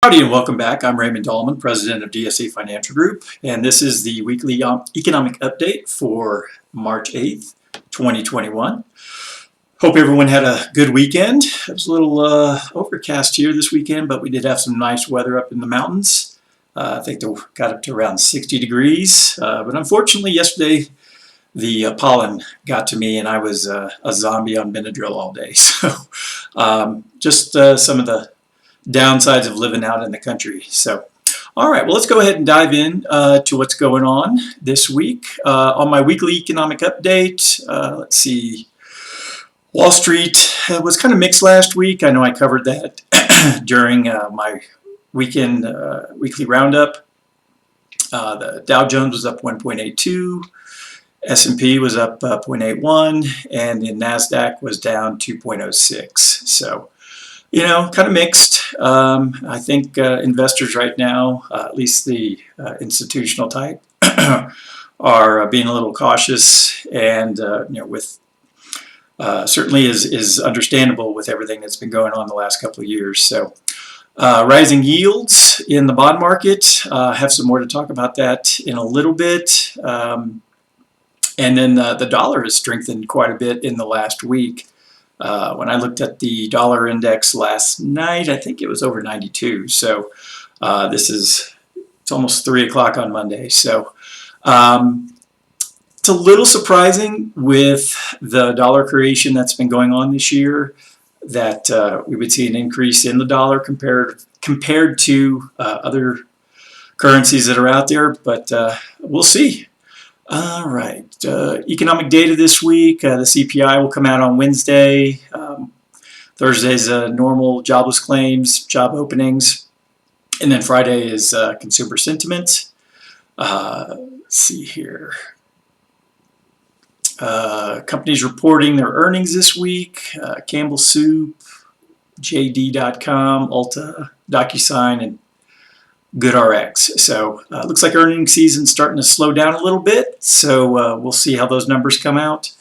Howdy and welcome back. I'm Raymond Dahlman, President of DSA Financial Group, and this is the weekly economic update for March 8th, 2021. Hope everyone had a good weekend. It was a little overcast here this weekend, but we did have some nice weather up in the mountains. I think they got up to around 60 degrees, but unfortunately yesterday the pollen got to me and I was a zombie on Benadryl all day. So just some of the downsides of living out in the country. So, all right, well, let's go ahead and dive in to what's going on this week. On my weekly economic update, let's see, Wall Street was kind of mixed last week. I know I covered that during my weekend weekly roundup. The Dow Jones was up 1.82, S&P was up 0.81, and the NASDAQ was down 2.06. So, you know, kind of mixed. I think investors right now, at least the institutional type, are being a little cautious, and you know, with certainly is understandable with everything that's been going on the last couple of years. So, rising yields in the bond market. Have some more to talk about that in a little bit. And then the dollar has strengthened quite a bit in the last week. When I looked at the dollar index last night, I think it was over 92. So it's almost 3 o'clock on Monday. So it's a little surprising with the dollar creation that's been going on this year that we would see an increase in the dollar compared to other currencies that are out there, but we'll see. All right, economic data this week. The CPI will come out on Wednesday. Thursday's normal jobless claims, job openings. And then Friday is consumer sentiment. Let's see here. Companies reporting their earnings this week. Campbell Soup, JD.com, Ulta, DocuSign, and GoodRx. So looks like earnings season's starting to slow down a little bit. So we'll see how those numbers come out.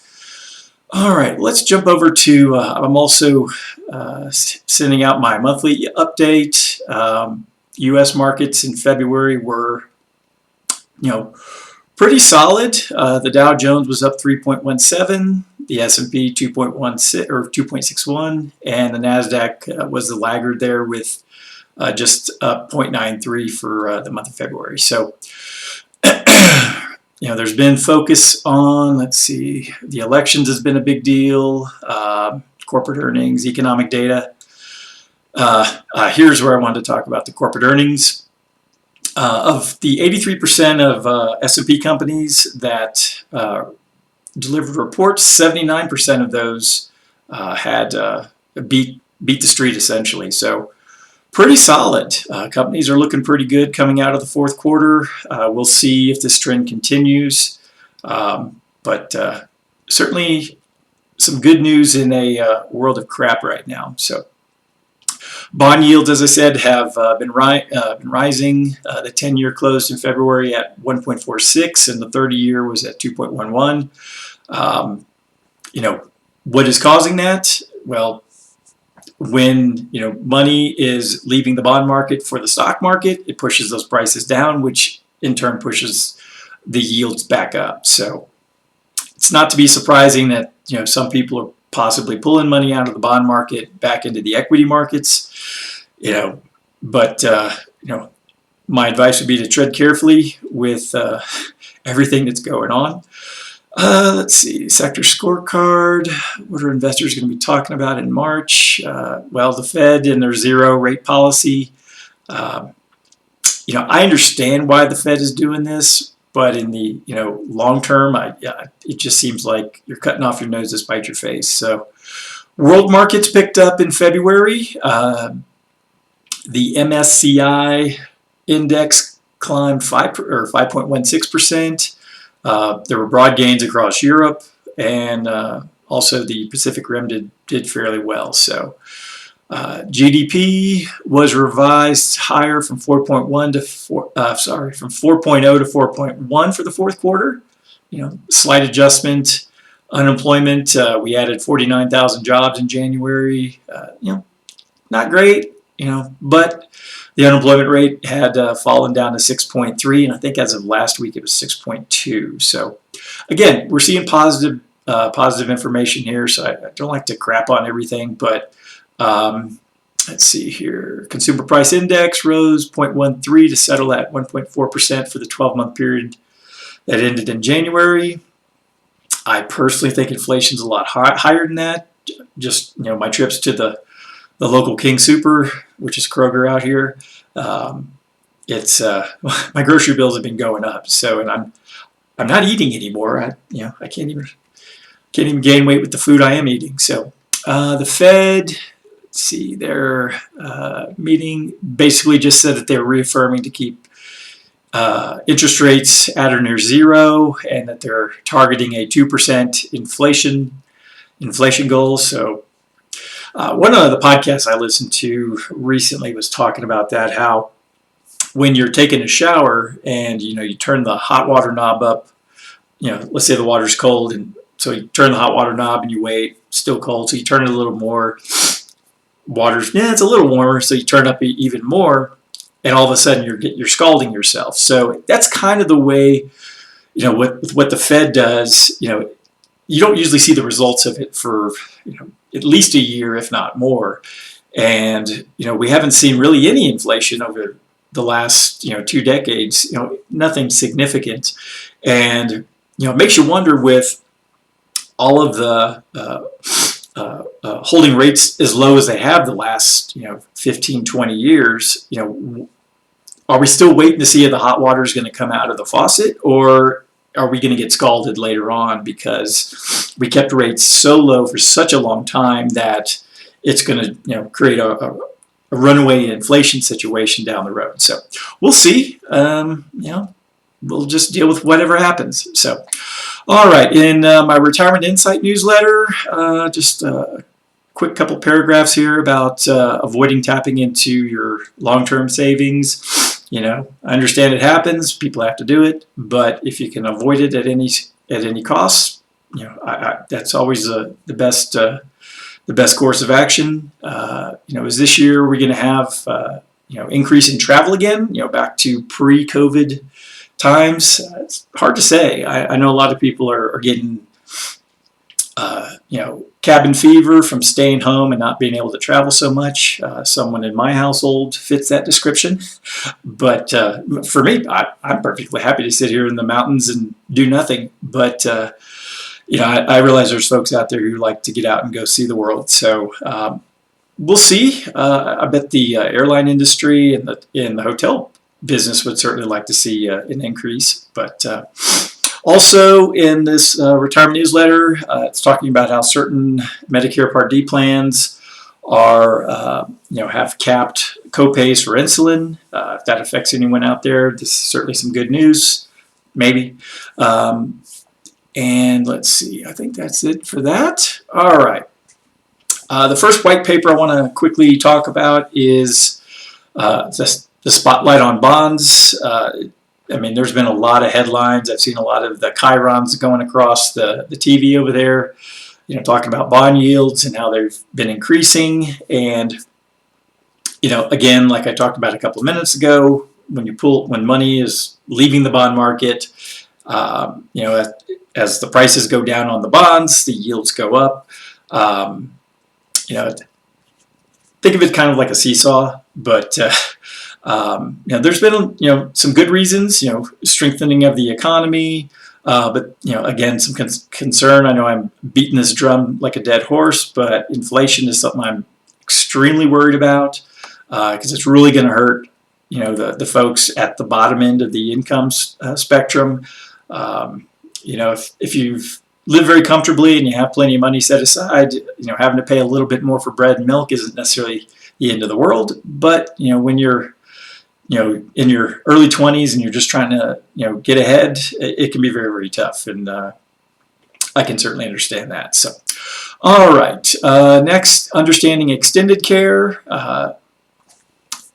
All right, let's jump over to, I'm also sending out my monthly update. U.S. markets in February were, you know, pretty solid. The Dow Jones was up 3.17, the S&P 2.16 or 2.61, and the NASDAQ was the laggard there with just 0.93 for the month of February. So, you know, there's been focus on, let's see, the elections has been a big deal, corporate earnings, economic data. Here's where I wanted to talk about the corporate earnings. Of the 83% of S&P companies that delivered reports, 79% of those had beat the street essentially. So, pretty solid. Companies are looking pretty good coming out of the fourth quarter. We'll see if this trend continues. But certainly some good news in a world of crap right now. So bond yields, as I said, have been rising. The 10-year closed in February at 1.46, and the 30-year was at 2.11. You know, what is causing that? Well, when, you know, money is leaving the bond market for the stock market, it pushes those prices down, which in turn pushes the yields back up. So it's not to be surprising that, you know, some people are possibly pulling money out of the bond market back into the equity markets, you know, but you know, my advice would be to tread carefully with everything that's going on. Let's see, sector scorecard. What are investors going to be talking about in March? Well, the Fed and their zero rate policy. You know, I understand why the Fed is doing this, but in the, you know, long term, it just seems like you're cutting off your nose to spite your face. So, world markets picked up in February. The MSCI index climbed 5.16%. There were broad gains across Europe, and also the Pacific Rim did fairly well. So GDP was revised higher from 4.0 to 4.1 for the fourth quarter. You know, slight adjustment. Unemployment, we added 49,000 jobs in January. You know, not great. You know, but The unemployment rate had fallen down to 6.3, and I think as of last week it was 6.2. So again, we're seeing positive information here. So I don't like to crap on everything, but let's see here. Consumer Price Index rose 0.13 to settle at 1.4% for the 12-month period that ended in January. I personally think inflation's a lot higher than that. Just, my trips to the local King Super, which is Kroger out here, it's my grocery bills have been going up. So, and I'm not eating anymore. I can't even gain weight with the food I am eating. So, the Fed, let's see, their meeting basically just said that they're reaffirming to keep interest rates at or near zero, and that they're targeting a 2% inflation goal. So one of the podcasts I listened to recently was talking about that, how when you're taking a shower and you turn the hot water knob up, let's say the water's cold, and so you turn the hot water knob and you wait, still cold, so you turn it a little more, it's a little warmer, so you turn up even more, and all of a sudden you're scalding yourself. So that's kind of the way, what the Fed does. You don't usually see the results of it for at least a year, if not more. And we haven't seen really any inflation over the last 2 decades. Nothing significant, and it makes you wonder, with all of the holding rates as low as they have the last 15, 20 years. Are we still waiting to see if the hot water is going to come out of the faucet, or are we going to get scalded later on because we kept rates so low for such a long time that it's going to create a runaway inflation situation down the road? So we'll see. We'll just deal with whatever happens. So, all right, in my Retirement Insight newsletter, just a quick couple paragraphs here about avoiding tapping into your long-term savings. I understand it happens. People have to do it, but if you can avoid it at any cost, that's always the best course of action. Is this year we're going to have increase in travel again? Back to pre-COVID times. It's hard to say. I know a lot of people are getting cabin fever from staying home and not being able to travel so much. Someone in my household fits that description. But for me, I'm perfectly happy to sit here in the mountains and do nothing. But I realize there's folks out there who like to get out and go see the world. So we'll see. I bet the airline industry and the hotel business would certainly like to see an increase. But also in this retirement newsletter, it's talking about how certain Medicare Part D plans are, have capped copays for insulin. If that affects anyone out there, this is certainly some good news, maybe. And let's see, I think that's it for that. All right. The first white paper I want to quickly talk about is the spotlight on bonds. There's been a lot of headlines. I've seen a lot of the chyrons going across the TV over there, talking about bond yields and how they've been increasing. And, again, like I talked about a couple of minutes ago, when money is leaving the bond market, as the prices go down on the bonds, the yields go up. Think of it kind of like a seesaw, but there's been some good reasons, strengthening of the economy, but again, some concern. I know I'm beating this drum like a dead horse, but inflation is something I'm extremely worried about, because it's really going to hurt the folks at the bottom end of the income spectrum. If you've lived very comfortably and you have plenty of money set aside, having to pay a little bit more for bread and milk isn't necessarily the end of the world. But when you're in your early 20s and you're just trying to get ahead, it can be very, very tough, and I can certainly understand that. So, all right, next, understanding extended care.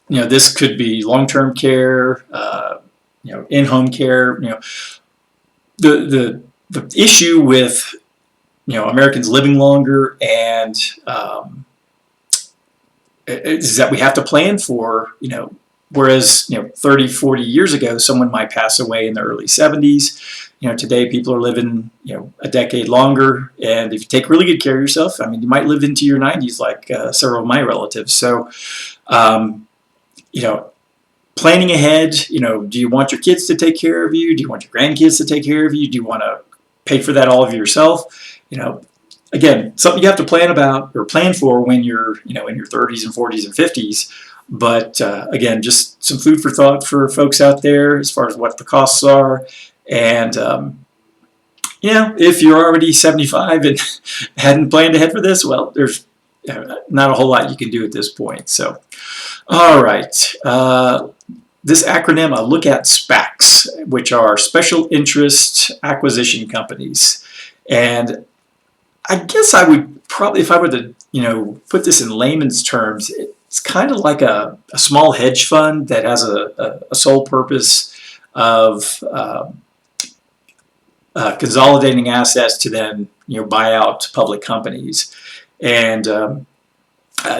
This could be long-term care, in-home care. The issue with Americans living longer and is that we have to plan for Whereas, 30, 40 years ago, someone might pass away in the early 70s. Today people are living, a decade longer. And if you take really good care of yourself, you might live into your 90s like several of my relatives. So, planning ahead, do you want your kids to take care of you? Do you want your grandkids to take care of you? Do you want to pay for that all of yourself? Again, something you have to plan for when you're, in your 30s and 40s and 50s. But again, just some food for thought for folks out there as far as what the costs are. And, if you're already 75 and hadn't planned ahead for this, well, there's not a whole lot you can do at this point. So, all right. This acronym, I'll look at SPACs, which are Special Interest Acquisition Companies. And I guess I would probably, if I were to, put this in layman's terms, it's kind of like a small hedge fund that has a sole purpose of consolidating assets to then, buy out public companies. And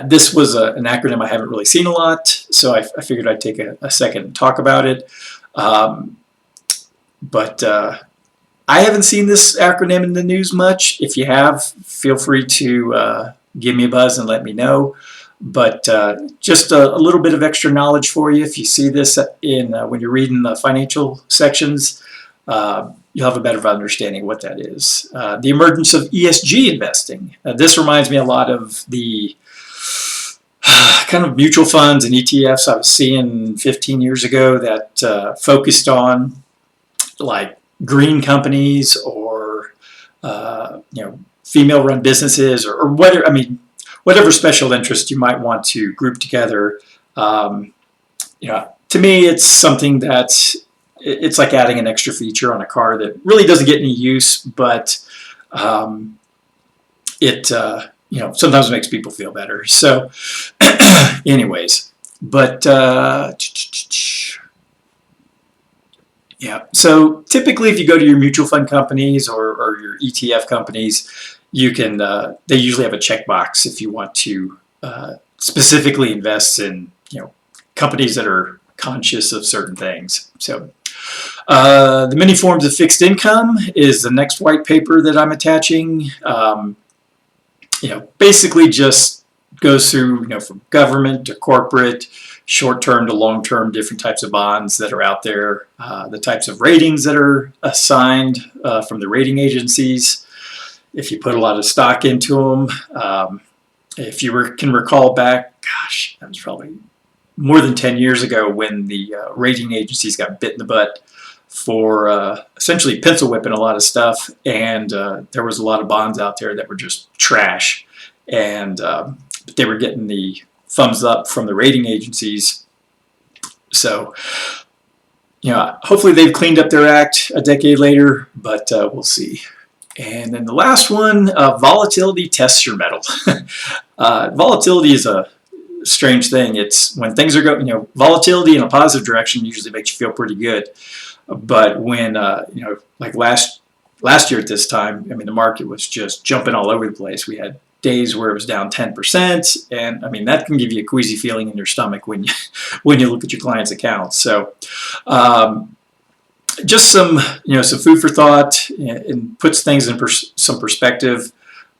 this was an acronym I haven't really seen a lot, so I figured I'd take a second and talk about it. But I haven't seen this acronym in the news much. If you have, feel free to give me a buzz and let me know. But just a little bit of extra knowledge for you. If you see this when you're reading the financial sections, you'll have a better understanding of what that is. The emergence of ESG investing. This reminds me a lot of the kind of mutual funds and ETFs I was seeing 15 years ago that focused on like green companies or female-run businesses or whatever special interest you might want to group together. To me, it's something that's it's like adding an extra feature on a car that really doesn't get any use, but it sometimes makes people feel better. So, anyways, but yeah. So typically, if you go to your mutual fund companies or your ETF companies, you can they usually have a checkbox if you want to specifically invest in companies that are conscious of certain things. So the many forms of fixed income is the next white paper that I'm attaching. Basically just goes through from government to corporate, short-term to long-term, different types of bonds that are out there, the types of ratings that are assigned from the rating agencies, if you put a lot of stock into them. If you can recall back, gosh, that was probably more than 10 years ago when the rating agencies got bit in the butt for essentially pencil whipping a lot of stuff, and there was a lot of bonds out there that were just trash, and they were getting the thumbs up from the rating agencies. So, hopefully they've cleaned up their act a decade later, but we'll see. And then the last one, volatility tests your mettle. Volatility is a strange thing. It's when things are going, volatility in a positive direction usually makes you feel pretty good. But when, like last year at this time, the market was just jumping all over the place. We had days where it was down 10%, and that can give you a queasy feeling in your stomach when you look at your clients' accounts. So, just some food for thought, and puts things in some perspective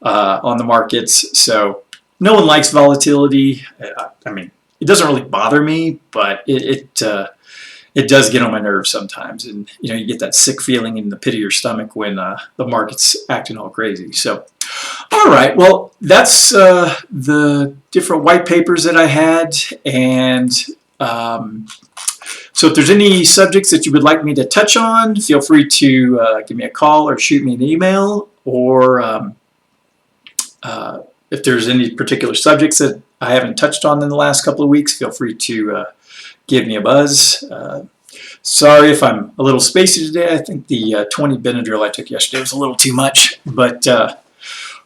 on the markets. So no one likes volatility. It doesn't really bother me, but it does get on my nerves sometimes, and you get that sick feeling in the pit of your stomach when the market's acting all crazy. So, all right, well, that's the different white papers that I had, and so if there's any subjects that you would like me to touch on, feel free to give me a call or shoot me an email, or if there's any particular subjects that I haven't touched on in the last couple of weeks, feel free to give me a buzz. Sorry if I'm a little spacey today. I think the 20 Benadryl I took yesterday was a little too much, but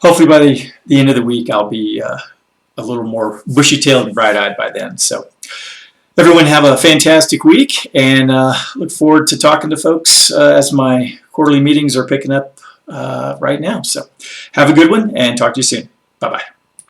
hopefully by the end of the week I'll be a little more bushy-tailed and bright-eyed by then. So everyone have a fantastic week, and look forward to talking to folks as my quarterly meetings are picking up right now. So have a good one, and talk to you soon. Bye-bye.